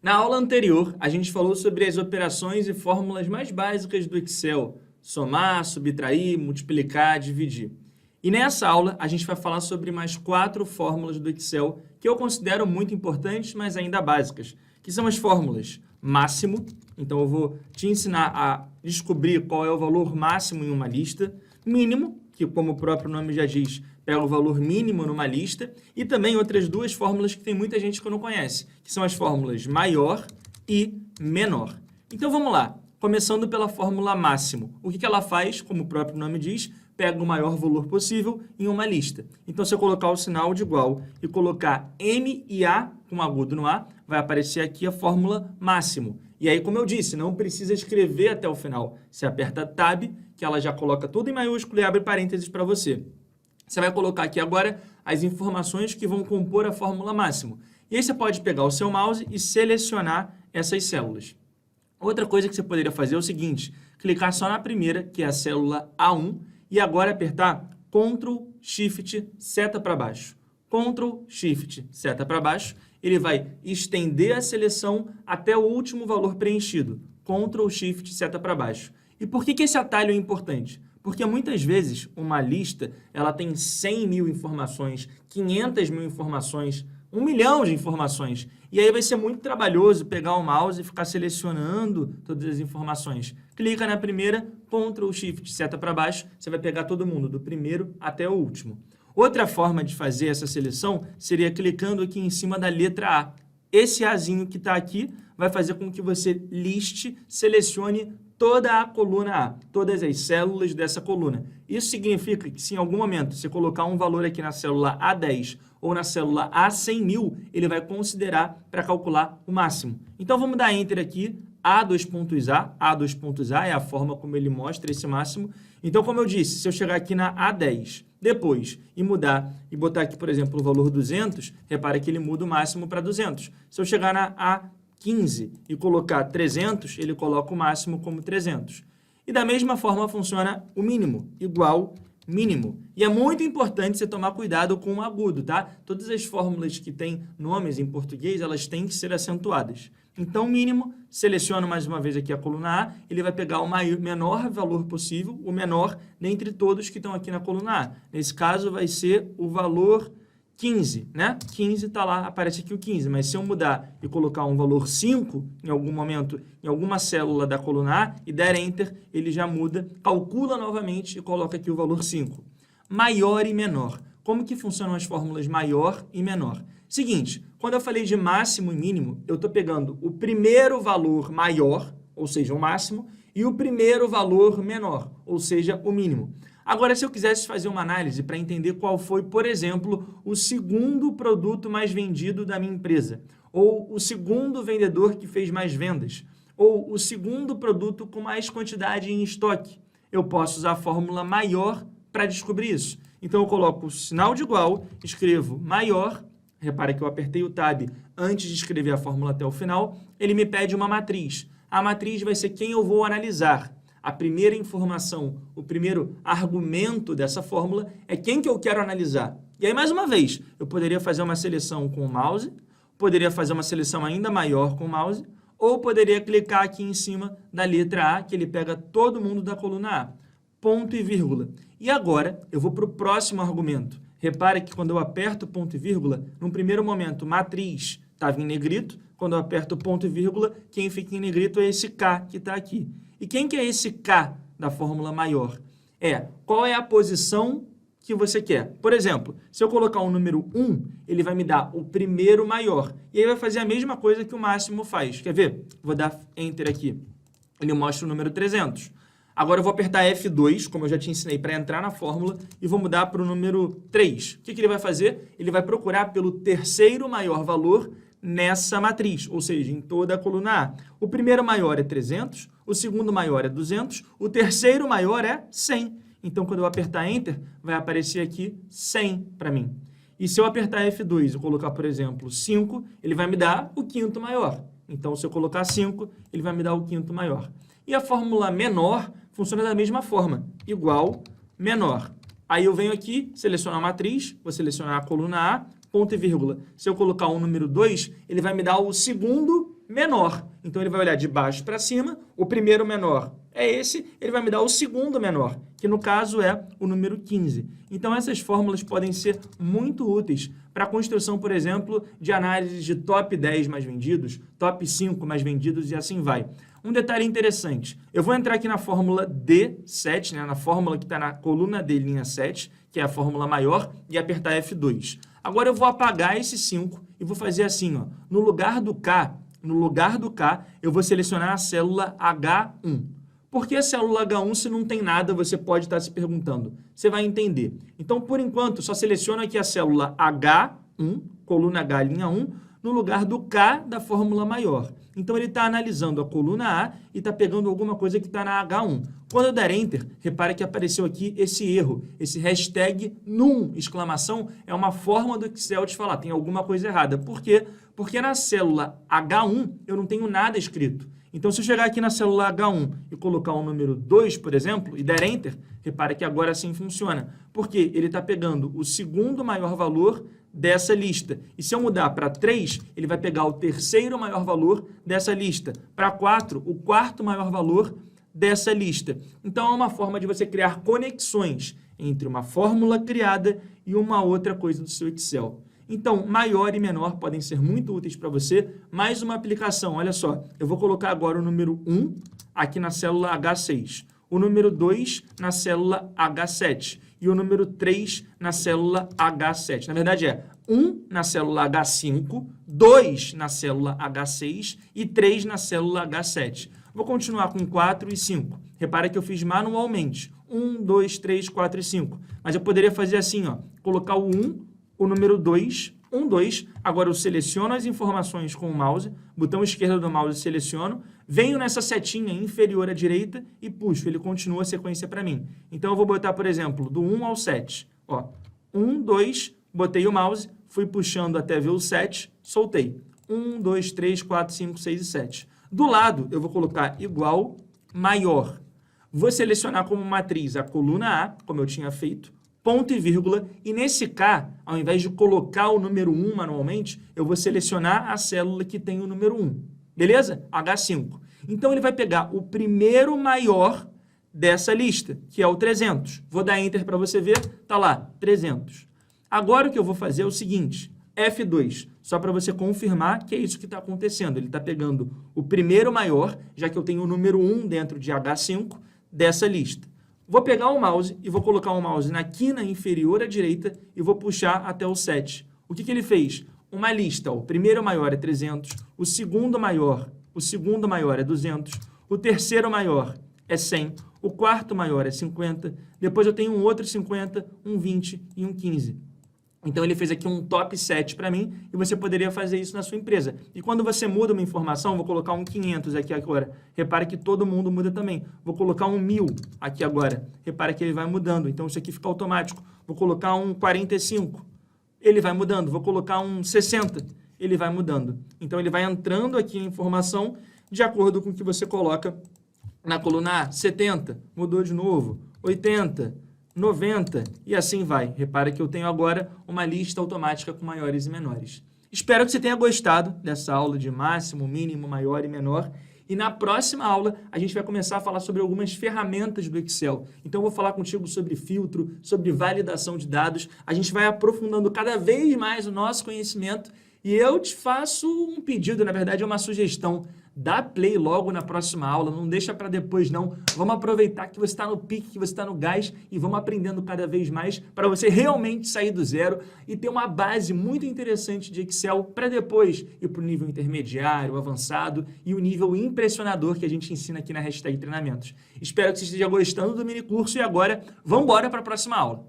Na aula anterior, a gente falou sobre as operações e fórmulas mais básicas do Excel: somar, subtrair, multiplicar, dividir. E nessa aula, a gente vai falar sobre mais 4 fórmulas do Excel que eu considero muito importantes, mas ainda básicas, que são as fórmulas máximo. Então, eu vou te ensinar a descobrir qual é o valor máximo em uma lista, mínimo, que como o próprio nome já diz, pega o valor mínimo numa lista, e também outras duas fórmulas que tem muita gente que não conhece, que são as fórmulas maior e menor. Então vamos lá, começando pela fórmula máximo. O que ela faz, como o próprio nome diz, pega o maior valor possível em uma lista. Então se eu colocar o sinal de igual e colocar M e A, com agudo no A, vai aparecer aqui a fórmula máximo. E aí, como eu disse, não precisa escrever até o final. Você aperta Tab, que ela já coloca tudo em maiúsculo e abre parênteses para você. Você vai colocar aqui agora as informações que vão compor a fórmula máximo. E aí você pode pegar o seu mouse e selecionar essas células. Outra coisa que você poderia fazer é o seguinte: clicar só na primeira, que é a célula A1, e agora apertar Ctrl, Shift, seta para baixo. Ctrl, Shift, seta para baixo. Ele vai estender a seleção até o último valor preenchido. Ctrl, Shift, seta para baixo. E por que esse atalho é importante? Porque muitas vezes uma lista ela tem 100 mil informações, 500 mil informações, 1 milhão de informações. E aí vai ser muito trabalhoso pegar o mouse e ficar selecionando todas as informações. Clica na primeira, Ctrl, Shift, seta para baixo, você vai pegar todo mundo, do primeiro até o último. Outra forma de fazer essa seleção seria clicando aqui em cima da letra A. Esse Azinho que está aqui vai fazer com que você liste, selecione toda a coluna A, todas as células dessa coluna. Isso significa que se em algum momento você colocar um valor aqui na célula A10 ou na célula A100.000, ele vai considerar para calcular o máximo. Então vamos dar Enter aqui, A2.A é a forma como ele mostra esse máximo. Então, como eu disse, se eu chegar aqui na A10, depois, e mudar, e botar aqui, por exemplo, o valor 200, repara que ele muda o máximo para 200. Se eu chegar na A15 e colocar 300, ele coloca o máximo como 300. E da mesma forma funciona o mínimo, igual mínimo. E é muito importante você tomar cuidado com o agudo, tá? Todas as fórmulas que têm nomes em português, elas têm que ser acentuadas. Então, mínimo, seleciono mais uma vez aqui a coluna A, ele vai pegar o menor valor possível, o menor dentre todos que estão aqui na coluna A. Nesse caso, vai ser o valor 15, né? 15 está lá, aparece aqui o 15, mas se eu mudar e colocar um valor 5 em algum momento, em alguma célula da coluna A, e der Enter, ele já muda, calcula novamente e coloca aqui o valor 5. Maior e menor. Como que funcionam as fórmulas maior e menor? Seguinte, quando eu falei de máximo e mínimo, eu estou pegando o primeiro valor maior, ou seja, o máximo, e o primeiro valor menor, ou seja, o mínimo. Agora, se eu quisesse fazer uma análise para entender qual foi, por exemplo, o segundo produto mais vendido da minha empresa, ou o segundo vendedor que fez mais vendas, ou o segundo produto com mais quantidade em estoque, eu posso usar a fórmula maior para descobrir isso. Então, eu coloco o sinal de igual, escrevo maior. Repara que eu apertei o Tab antes de escrever a fórmula até o final, ele me pede uma matriz. A matriz vai ser quem eu vou analisar. A primeira informação, o primeiro argumento dessa fórmula é quem que eu quero analisar. E aí, mais uma vez, eu poderia fazer uma seleção com o mouse, poderia fazer uma seleção ainda maior com o mouse, ou poderia clicar aqui em cima da letra A, que ele pega todo mundo da coluna A. Ponto e vírgula. E agora, eu vou para o próximo argumento. Repare que quando eu aperto ponto e vírgula, num primeiro momento, matriz estava em negrito. Quando eu aperto ponto e vírgula, quem fica em negrito é esse K que está aqui. E quem que é esse K da fórmula maior? Qual é a posição que você quer? Por exemplo, se eu colocar o número 1, ele vai me dar o primeiro maior. E aí vai fazer a mesma coisa que o máximo faz. Quer ver? Vou dar Enter aqui. Ele mostra o número 300. Agora eu vou apertar F2, como eu já te ensinei, para entrar na fórmula, e vou mudar para o número 3. O que ele vai fazer? Ele vai procurar pelo terceiro maior valor nessa matriz, ou seja, em toda a coluna A. O primeiro maior é 300, o segundo maior é 200, o terceiro maior é 100. Então, quando eu apertar Enter, vai aparecer aqui 100 para mim. E se eu apertar F2 e colocar, por exemplo, 5, ele vai me dar o quinto maior. Então, se eu colocar 5, ele vai me dar o quinto maior. E a fórmula menor funciona da mesma forma, igual, menor. Aí eu venho aqui, selecionar a matriz, vou selecionar a coluna A, ponto e vírgula. Se eu colocar o número 2, ele vai me dar o segundo menor. Então, ele vai olhar de baixo para cima, o primeiro menor é esse, ele vai me dar o segundo menor, que no caso é o número 15. Então, essas fórmulas podem ser muito úteis para a construção, por exemplo, de análise de top 10 mais vendidos, top 5 mais vendidos e assim vai. Um detalhe interessante, eu vou entrar aqui na fórmula D7, né, na fórmula que está na coluna D, linha 7, que é a fórmula maior, e apertar F2. Agora eu vou apagar esse 5 e vou fazer assim, ó, no lugar do K, eu vou selecionar a célula H1. Por que a célula H1 se não tem nada, você pode estar se perguntando? Você vai entender. Então, por enquanto, só seleciono aqui a célula H1, coluna H, linha 1, no lugar do K da fórmula maior. Então, ele está analisando a coluna A e está pegando alguma coisa que está na H1. Quando eu der Enter, repare que apareceu aqui esse erro, esse hashtag num, exclamação, é uma forma do Excel te falar, tem alguma coisa errada. Por quê? Porque na célula H1 eu não tenho nada escrito. Então, se eu chegar aqui na célula H1 e colocar o número 2, por exemplo, e der Enter, repare que agora sim funciona. Porque ele está pegando o segundo maior valor dessa lista. E se eu mudar para 3, ele vai pegar o terceiro maior valor dessa lista. Para 4, o quarto maior valor dessa lista. Então, é uma forma de você criar conexões entre uma fórmula criada e uma outra coisa do seu Excel. Então, maior e menor podem ser muito úteis para você. Mais uma aplicação, olha só. Eu vou colocar agora o número 1 aqui na célula H6. O número 2 na célula H7. E o número 3 na célula H7. Na verdade, é 1 na célula H5, 2 na célula H6 e 3 na célula H7. Vou continuar com 4 e 5. Repara que eu fiz manualmente. 1, 2, 3, 4 e 5. Mas eu poderia fazer assim, ó. Colocar o 1... o número 2, 1, 2, agora eu seleciono as informações com o mouse, botão esquerdo do mouse seleciono, venho nessa setinha inferior à direita e puxo, ele continua a sequência para mim. Então eu vou botar, por exemplo, do 1 ao 7, ó, 1, 2, botei o mouse, fui puxando até ver o 7, soltei. 1, 2, 3, 4, 5, 6 e 7. Do lado, eu vou colocar igual, maior. Vou selecionar como matriz a coluna A, como eu tinha feito, ponto e vírgula, e nesse K, ao invés de colocar o número 1 manualmente, eu vou selecionar a célula que tem o número 1. Beleza? H5. Então, ele vai pegar o primeiro maior dessa lista, que é o 300. Vou dar Enter para você ver, tá lá, 300. Agora, o que eu vou fazer é o seguinte, F2, só para você confirmar que é isso que está acontecendo. Ele está pegando o primeiro maior, já que eu tenho o número 1 dentro de H5, dessa lista. Vou pegar o mouse e vou colocar o mouse na quina inferior à direita e vou puxar até o 7. O que ele fez? Uma lista, ó, o primeiro maior é 300, o segundo maior é 200, o terceiro maior é 100, o quarto maior é 50, depois eu tenho um outro 50, um 20 e um 15. Então, ele fez aqui um top 7 para mim e você poderia fazer isso na sua empresa. E quando você muda uma informação, vou colocar um 500 aqui agora. Repare que todo mundo muda também. Vou colocar um 1000 aqui agora. Repare que ele vai mudando. Então, isso aqui fica automático. Vou colocar um 45. Ele vai mudando. Vou colocar um 60. Ele vai mudando. Então, ele vai entrando aqui a informação de acordo com o que você coloca na coluna A. 70. Mudou de novo. 80. 90 e assim vai. Repara que eu tenho agora uma lista automática com maiores e menores. Espero que você tenha gostado dessa aula de máximo, mínimo, maior e menor. E na próxima aula, a gente vai começar a falar sobre algumas ferramentas do Excel. Então, eu vou falar contigo sobre filtro, sobre validação de dados. A gente vai aprofundando cada vez mais o nosso conhecimento. E eu te faço um pedido, na verdade, é uma sugestão. Dá play logo na próxima aula, não deixa para depois não. Vamos aproveitar que você está no pique, que você está no gás e vamos aprendendo cada vez mais para você realmente sair do zero e ter uma base muito interessante de Excel para depois ir para o nível intermediário, avançado e o nível impressionador que a gente ensina aqui na hashtag treinamentos. Espero que você esteja gostando do mini curso e agora vamos embora para a próxima aula.